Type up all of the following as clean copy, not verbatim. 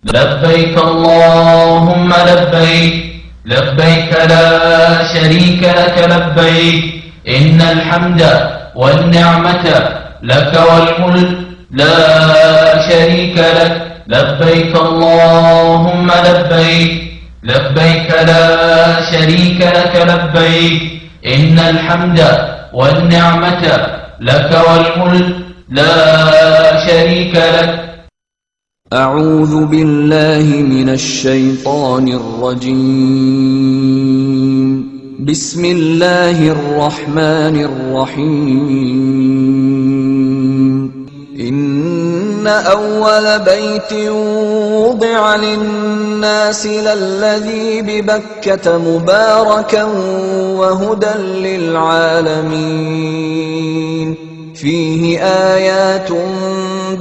لبيك اللهم لبيك لبيك لا شريك لك لبيك إن الحمد والنعمة لك والملك لا شريك لك لبيك اللهم لبيك لبيك لا شريك لك لبيك إن الحمد والنعمة لك والملك لا شريك لك. اعوذ باللہ من الشیطان الرجیم بسم اللہ الرحمن الرحیم ان اول بیت وضع للناس للذی ببکۃ مبارکا وہدی للعالمین فیہ آیات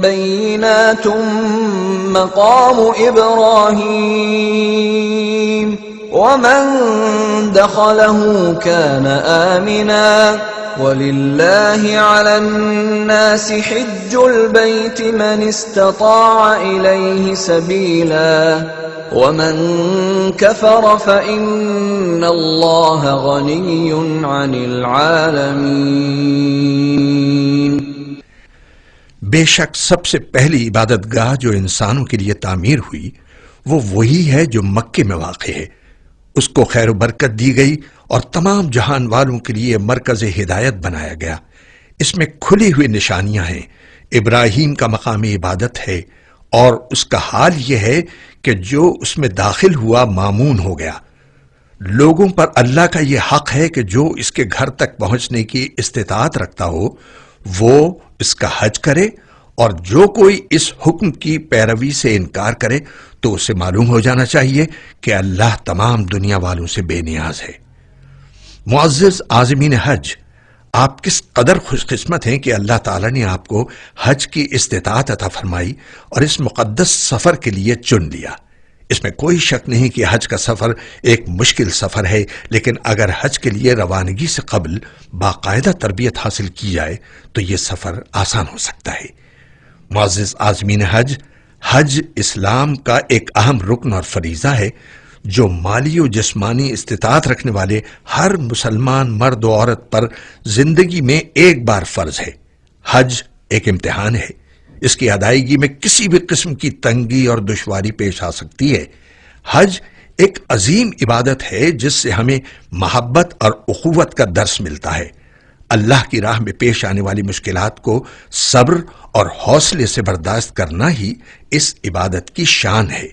بینات مقام ابراہیم ومن دخلہ کان آمنا وللہ علی الناس حج البیت من استطاع الیہ سبیلا ومن کفر فإن اللہ غنی عن العالمین. بے شک سب سے پہلی عبادت گاہ جو انسانوں کے لیے تعمیر ہوئی وہ وہی ہے جو مکے میں واقع ہے. اس کو خیر و برکت دی گئی اور تمام جہان والوں کے لیے مرکز ہدایت بنایا گیا. اس میں کھلی ہوئی نشانیاں ہیں. ابراہیم کا مقام عبادت ہے اور اس کا حال یہ ہے کہ جو اس میں داخل ہوا مامون ہو گیا. لوگوں پر اللہ کا یہ حق ہے کہ جو اس کے گھر تک پہنچنے کی استطاعت رکھتا ہو وہ اس کا حج کرے، اور جو کوئی اس حکم کی پیروی سے انکار کرے تو اسے معلوم ہو جانا چاہیے کہ اللہ تمام دنیا والوں سے بے نیاز ہے. معزز عازمین حج، آپ کس قدر خوش قسمت ہیں کہ اللہ تعالیٰ نے آپ کو حج کی استطاعت عطا فرمائی اور اس مقدس سفر کے لیے چن لیا. اس میں کوئی شک نہیں کہ حج کا سفر ایک مشکل سفر ہے، لیکن اگر حج کے لیے روانگی سے قبل باقاعدہ تربیت حاصل کی جائے تو یہ سفر آسان ہو سکتا ہے. معزز عازمین حج، حج اسلام کا ایک اہم رکن اور فریضہ ہے جو مالی و جسمانی استطاعت رکھنے والے ہر مسلمان مرد و عورت پر زندگی میں ایک بار فرض ہے. حج ایک امتحان ہے. اس کی ادائیگی میں کسی بھی قسم کی تنگی اور دشواری پیش آ سکتی ہے. حج ایک عظیم عبادت ہے جس سے ہمیں محبت اور اخوت کا درس ملتا ہے. اللہ کی راہ میں پیش آنے والی مشکلات کو صبر اور حوصلے سے برداشت کرنا ہی اس عبادت کی شان ہے.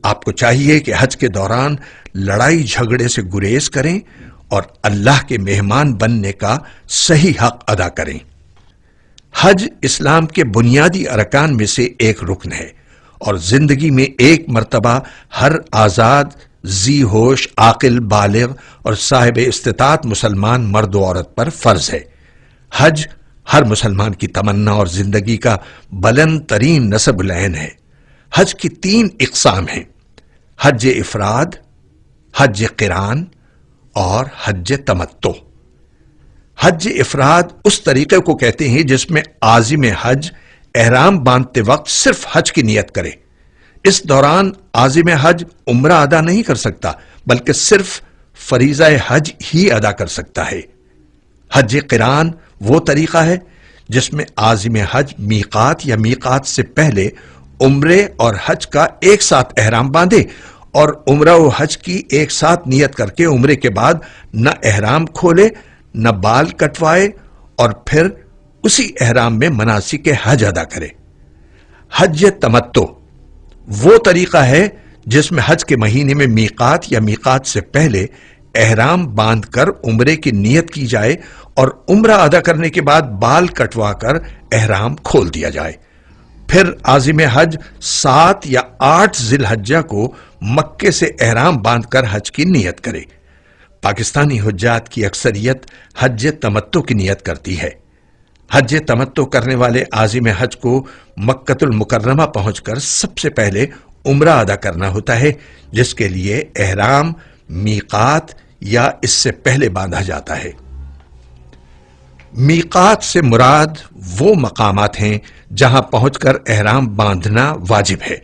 آپ کو چاہیے کہ حج کے دوران لڑائی جھگڑے سے گریز کریں اور اللہ کے مہمان بننے کا صحیح حق ادا کریں. حج اسلام کے بنیادی ارکان میں سے ایک رکن ہے اور زندگی میں ایک مرتبہ ہر آزاد، ذی ہوش، عاقل، بالغ اور صاحب استطاعت مسلمان مرد و عورت پر فرض ہے. حج ہر مسلمان کی تمنا اور زندگی کا بلند ترین نصب العین ہے. حج کی 3 اقسام ہیں: حج افراد، حج قران اور حج تمتع. حج افراد اس طریقے کو کہتے ہیں جس میں عازم حج احرام باندھتے وقت صرف حج کی نیت کرے. اس دوران عازم حج عمرہ ادا نہیں کر سکتا بلکہ صرف فریضہ حج ہی ادا کر سکتا ہے. حج قران وہ طریقہ ہے جس میں عازم حج میقات یا میقات سے پہلے عمرے اور حج کا ایک ساتھ احرام باندھے اور عمرہ و حج کی ایک ساتھ نیت کر کے عمرے کے بعد نہ احرام کھولے نہ بال کٹوائے اور پھر اسی احرام میں مناسک حج ادا کرے. حج تمتع وہ طریقہ ہے جس میں حج کے مہینے میں میقات یا میقات سے پہلے احرام باندھ کر عمرے کی نیت کی جائے اور عمرہ ادا کرنے کے بعد بال کٹوا کر احرام کھول دیا جائے. پھر عازم حج 7 یا 8 ذی الحجہ کو مکے سے احرام باندھ کر حج کی نیت کرے. پاکستانی حجاج کی اکثریت حج تمتع کی نیت کرتی ہے. حج تمتع کرنے والے عازم حج کو مکۃ المکرمہ پہنچ کر سب سے پہلے عمرہ ادا کرنا ہوتا ہے جس کے لیے احرام میقات یا اس سے پہلے باندھا جاتا ہے. میقات سے مراد وہ مقامات ہیں جہاں پہنچ کر احرام باندھنا واجب ہے.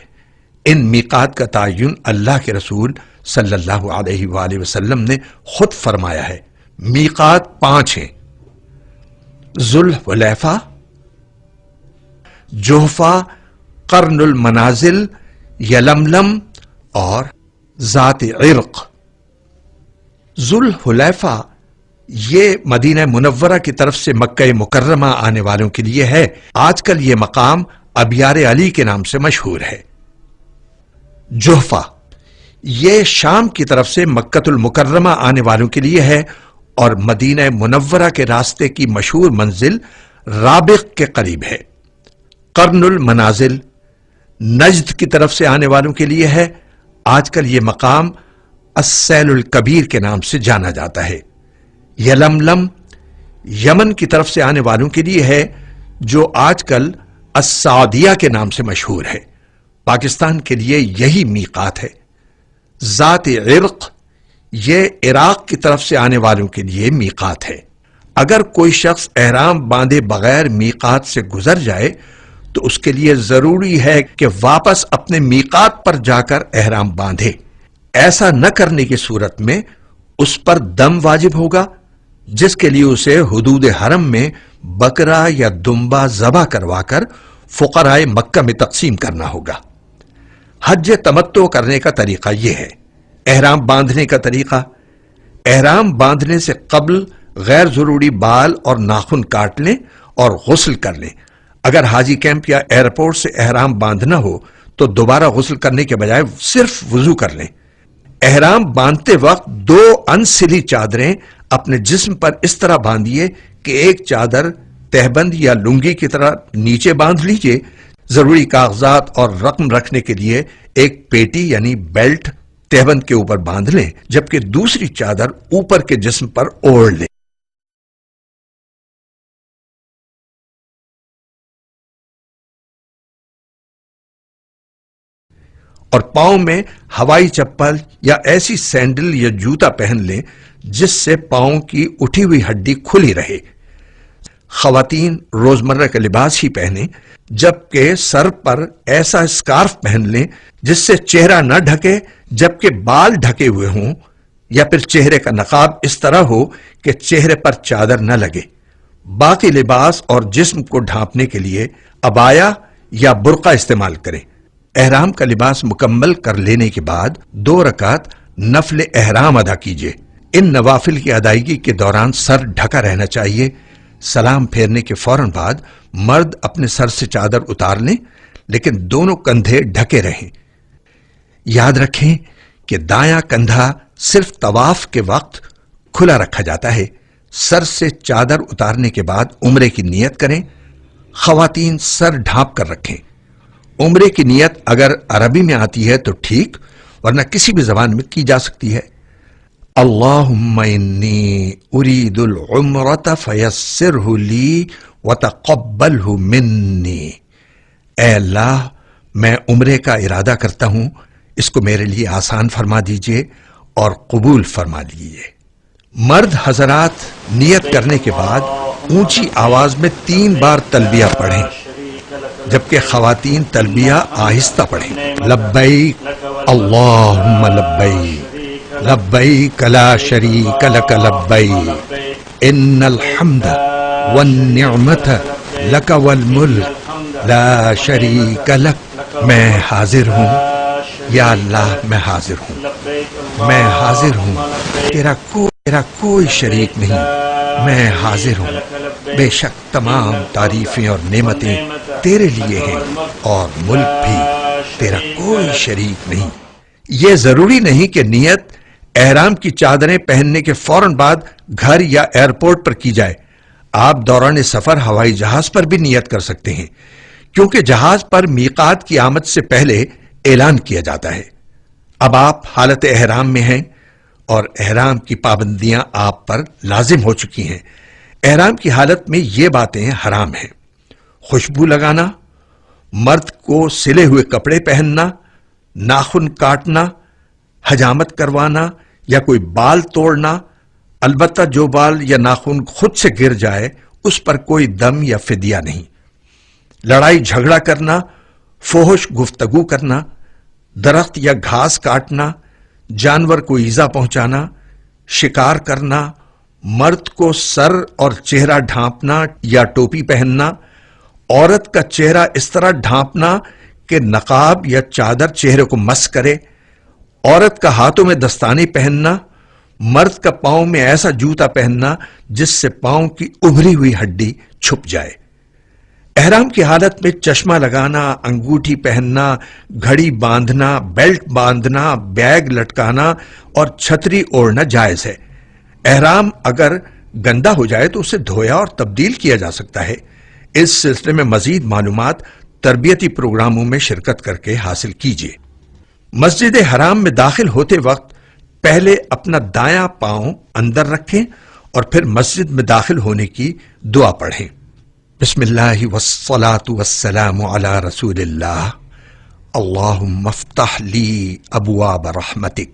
ان میقات کا تعین اللہ کے رسول صلی اللہ علیہ وآلہ وسلم نے خود فرمایا ہے۔ میقات 5 ہیں: ذوالحلیفہ، جحفہ، قرن المنازل، یلملم اور ذات عرق۔ ذوالحلیفہ یہ مدینہ منورہ کی طرف سے مکہ مکرمہ آنے والوں کے لیے ہے۔ آج کل یہ مقام ابیار علی کے نام سے مشہور ہے۔ جحفہ یہ شام کی طرف سے مکہ المکرمہ آنے والوں کے لیے ہے اور مدینہ منورہ کے راستے کی مشہور منزل رابغ کے قریب ہے۔ قرن المنازل نجد کی طرف سے آنے والوں کے لیے ہے۔ آج کل یہ مقام السیل الکبیر کے نام سے جانا جاتا ہے۔ یلملم یمن کی طرف سے آنے والوں کے لیے ہے، جو آج کل السعودیہ کے نام سے مشہور ہے۔ پاکستان کے لیے یہی میقات ہے۔ ذات عرق یہ عراق کی طرف سے آنے والوں کے لیے میقات ہے۔ اگر کوئی شخص احرام باندھے بغیر میقات سے گزر جائے تو اس کے لیے ضروری ہے کہ واپس اپنے میقات پر جا کر احرام باندھے۔ ایسا نہ کرنے کی صورت میں اس پر دم واجب ہوگا، جس کے لیے اسے حدود حرم میں بکرا یا دمبا ذبح کروا کر فقراء مکہ میں تقسیم کرنا ہوگا۔ حج تمتع کرنے کا طریقہ یہ ہے۔ احرام باندھنے کا طریقہ: احرام باندھنے سے قبل غیر ضروری بال اور ناخن کاٹ لیں اور غسل کر لیں۔ اگر حاجی کیمپ یا ایئرپورٹ سے احرام باندھنا ہو تو دوبارہ غسل کرنے کے بجائے صرف وضو کر لیں۔ احرام باندھتے وقت 2 انسلی چادریں اپنے جسم پر اس طرح باندھیے کہ ایک چادر تہبند یا لنگی کی طرح نیچے باندھ لیجئے۔ ضروری کاغذات اور رقم رکھنے کے لیے ایک پیٹی یعنی بیلٹ تہبند کے اوپر باندھ لیں، جبکہ دوسری چادر اوپر کے جسم پر اوڑھ لیں۔ اور پاؤں میں ہوائی چپل یا ایسی سینڈل یا جوتا پہن لیں جس سے پاؤں کی اٹھی ہوئی ہڈی کھلی رہے۔ خواتین روزمرہ کا لباس ہی پہنیں، جبکہ سر پر ایسا اسکارف پہن لیں جس سے چہرہ نہ ڈھکے جبکہ بال ڈھکے ہوئے ہوں، یا پھر چہرے کا نقاب اس طرح ہو کہ چہرے پر چادر نہ لگے۔ باقی لباس اور جسم کو ڈھانپنے کے لیے عبایا یا برقع استعمال کریں۔ احرام کا لباس مکمل کر لینے کے بعد 2 رکعت نفل احرام ادا کیجیے۔ ان نوافل کی ادائیگی کے دوران سر ڈھکا رہنا چاہیے۔ سلام پھیرنے کے فوراً بعد مرد اپنے سر سے چادر اتار لیں، لیکن دونوں کندھے ڈھکے رہیں۔ یاد رکھیں کہ دایاں کندھا صرف طواف کے وقت کھلا رکھا جاتا ہے۔ سر سے چادر اتارنے کے بعد عمرے کی نیت کریں۔ خواتین سر ڈھانپ کر رکھیں۔ عمرے کی نیت اگر عربی میں آتی ہے تو ٹھیک، ورنہ کسی بھی زبان میں کی جا سکتی ہے۔ اللہم انی ارید العمرۃ فیسرہ لی وتقبلہ منی۔ اے اللہ، میں عمرے کا ارادہ کرتا ہوں، اس کو میرے لیے آسان فرما دیجئے اور قبول فرما لیجئے۔ مرد حضرات نیت کرنے کے بعد اونچی آواز میں 3 بار تلبیہ پڑھیں، جبکہ خواتین تلبیہ آہستہ پڑھیں۔ لبیک اللہم لبیک لبیک لا شریک لک لبیک ان الحمد والنعمت لک والملک لا شریک لک۔ میں حاضر ہوں یا اللہ، میں حاضر ہوں، میں حاضر ہوں، تیرا کوئی شریک نہیں، میں حاضر ہوں، بے شک تمام تعریفیں اور نعمتیں تیرے لیے ہیں اور ملک بھی تیرا کوئی شریک نہیں۔ یہ ضروری نہیں کہ نیت احرام کی چادریں پہننے کے فوراً بعد گھر یا ایئرپورٹ پر کی جائے۔ آپ دوران سفر ہوائی جہاز پر بھی نیت کر سکتے ہیں، کیونکہ جہاز پر میقات کی آمد سے پہلے اعلان کیا جاتا ہے۔ اب آپ حالت احرام میں ہیں اور احرام کی پابندیاں آپ پر لازم ہو چکی ہیں۔ احرام کی حالت میں یہ باتیں حرام ہیں: خوشبو لگانا، مرد کو سلے ہوئے کپڑے پہننا، ناخن کاٹنا، حجامت کروانا یا کوئی بال توڑنا، البتہ جو بال یا ناخن خود سے گر جائے اس پر کوئی دم یا فدیہ نہیں۔ لڑائی جھگڑا کرنا، فحش گفتگو کرنا، درخت یا گھاس کاٹنا، جانور کو ایذا پہنچانا، شکار کرنا، مرد کو سر اور چہرہ ڈھانپنا یا ٹوپی پہننا، عورت کا چہرہ اس طرح ڈھانپنا کہ نقاب یا چادر چہرے کو مس کرے، عورت کا ہاتھوں میں دستانے پہننا، مرد کا پاؤں میں ایسا جوتا پہننا جس سے پاؤں کی ابھری ہوئی ہڈی چھپ جائے، احرام کی حالت میں چشمہ لگانا، انگوٹھی پہننا، گھڑی باندھنا، بیلٹ باندھنا، بیگ لٹکانا اور چھتری اوڑھنا جائز ہے۔ احرام اگر گندا ہو جائے تو اسے دھویا اور تبدیل کیا جا سکتا ہے۔ اس سلسلے میں مزید معلومات تربیتی پروگراموں میں شرکت کر کے حاصل کیجیے۔ مسجد حرام میں داخل ہوتے وقت پہلے اپنا دایاں پاؤں اندر رکھیں اور پھر مسجد میں داخل ہونے کی دعا پڑھیں۔ بسم اللہ والصلاة والسلام علی رسول اللہ، اللہم افتح لی ابواب رحمتک۔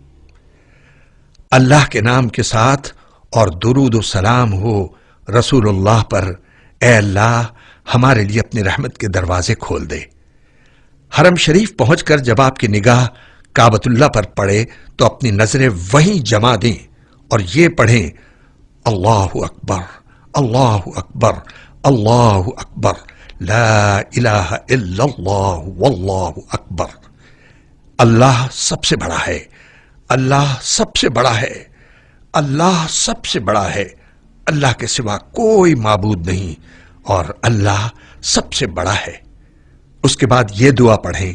اللہ کے نام کے ساتھ اور درود و سلام ہو رسول اللہ پر، اے اللہ ہمارے لیے اپنی رحمت کے دروازے کھول دے۔ حرم شریف پہنچ کر جب آپ کی نگاہ کعبۃ اللہ پر پڑے تو اپنی نظریں وہیں جما دیں اور یہ پڑھیں، اللہ اکبر، اللہ اکبر، اللہ اکبر، لا الہ الا اللہ واللہ اکبر۔ اللہ سب سے بڑا ہے، اللہ سب سے بڑا ہے، اللہ سب سے بڑا ہے، اللہ کے سوا کوئی معبود نہیں اور اللہ سب سے بڑا ہے۔ اس کے بعد یہ دعا پڑھیں،